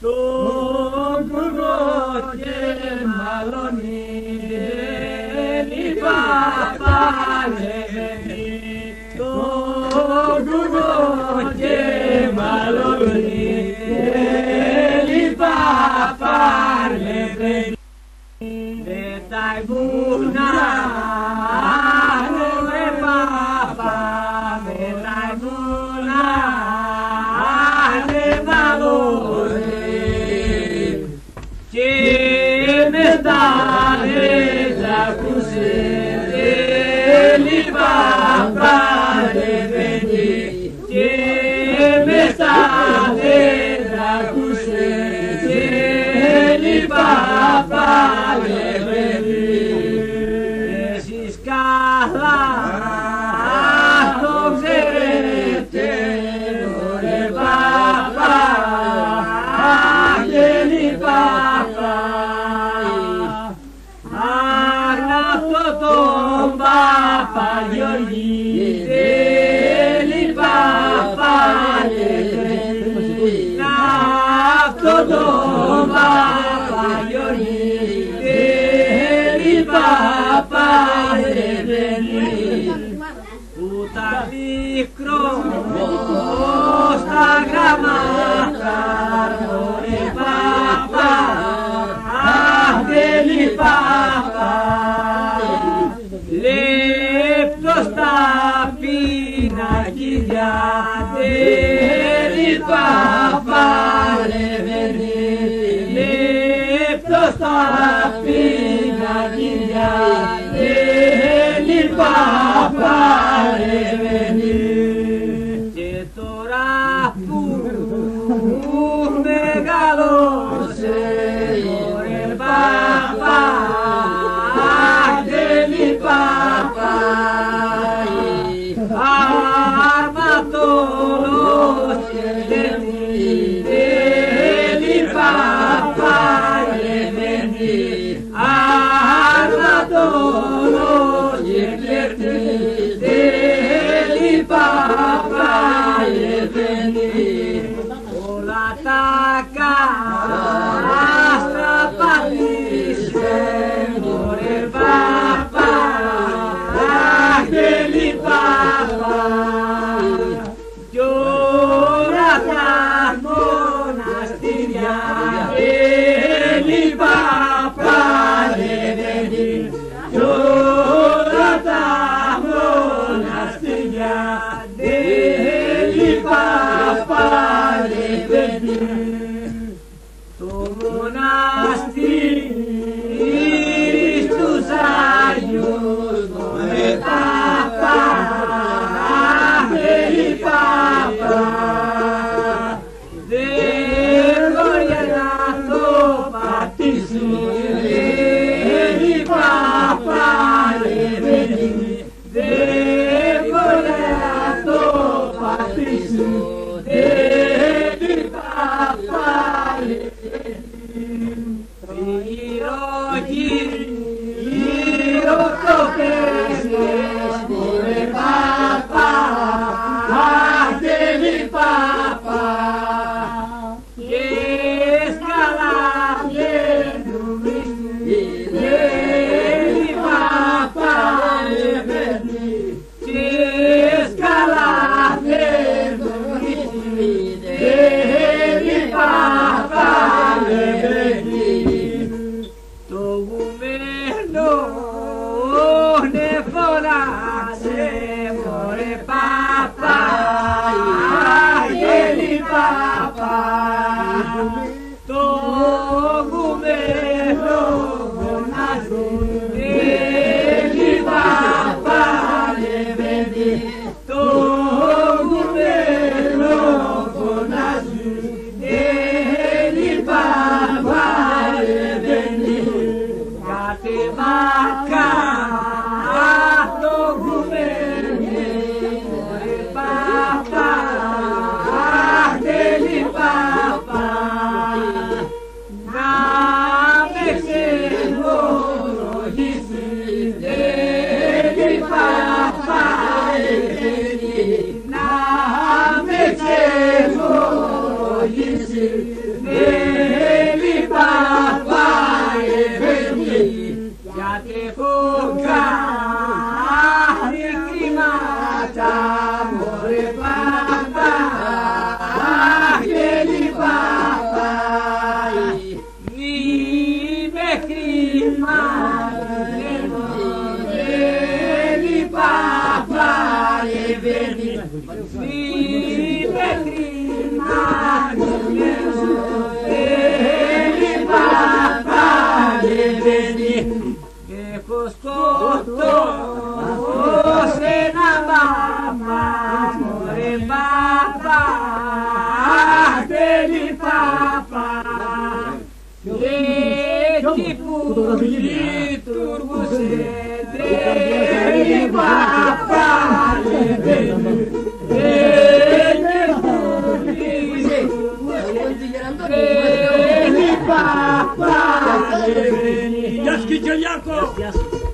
Τον κουνό και μαλώνει, παπά λεβένει. Τον κουνό και μαλώνει, παπά λεβένει. Με τα βουνά, με παπά, με τα βουνά, με μαλώνει. Και μετά δεν ακούσε, παπά λεβένει. Και μετά δεν ακούσε, παπά λεβένει. Εσείς καλά το ξέρετε, ρε παπά, αγγέλη παπά. Αχ, αυτό τον παπά Γιώργη, τέλει παπά λεβένει. Αυτό τον παπά Γιώργη, τέλει παπά λεβένει. Που τα μικρό στα γραμμάτα, ρε παπά, τέλει παπά. Λεπτός τα πινακίδια, τέλει παπά λεβένει. Λεπτός τα πινακίδια, τέλει παπά λεβένει. Και τώρα που μεγαλώσε, ρε παπά, τέλει παπά. Αρματόλος και τέλει παπά λεβένει. Αρματόλος και τέλει παπά λεβένει. Όλα τα κάστρα πατήσε, ρε παπά, τέλει παπά. Κι όλα τα μοναστήρια, τέλει παπά λεβένει. Κι όλα τα μοναστήρια, τέλει παπά λεβένει. Το μοναστήρι στους Άγιους, ρε παπά, τέλει παπά. Δεν μπορεί να το πατήσουν, τέλει παπά λεβένει. Δεν μπορεί να το πατήσουν, τέλει παπά λεβένει. Γύρω το πέσες, ρε παπά, τέλει παπά. Και σκαλά βγαίνουμε, τέλει παπά λεβένει. Και σκαλά βγαίνουμε, τέλει παπά λεβένει. Το γουμένο ναι φωνάξε, μωρέ παπά, τέλει παπά. Το γουμένο φωνάζε, τέλει παπά λεβένει. Το γουμένο φωνάζε, τέλει παπά λεβένει. Κατεβάκα το γουμένο, ρε παπά, τέλει παπά. Να με ξενολογήσει, te fuga, mata, more papa, aquele papai, ni me crima, ele papai, ele ni me crima, ele papai, ele que coscoto, você na mama, more papa, aquele papai, tipo de turbuce, ele papai, ele papai, Jaski Jayako!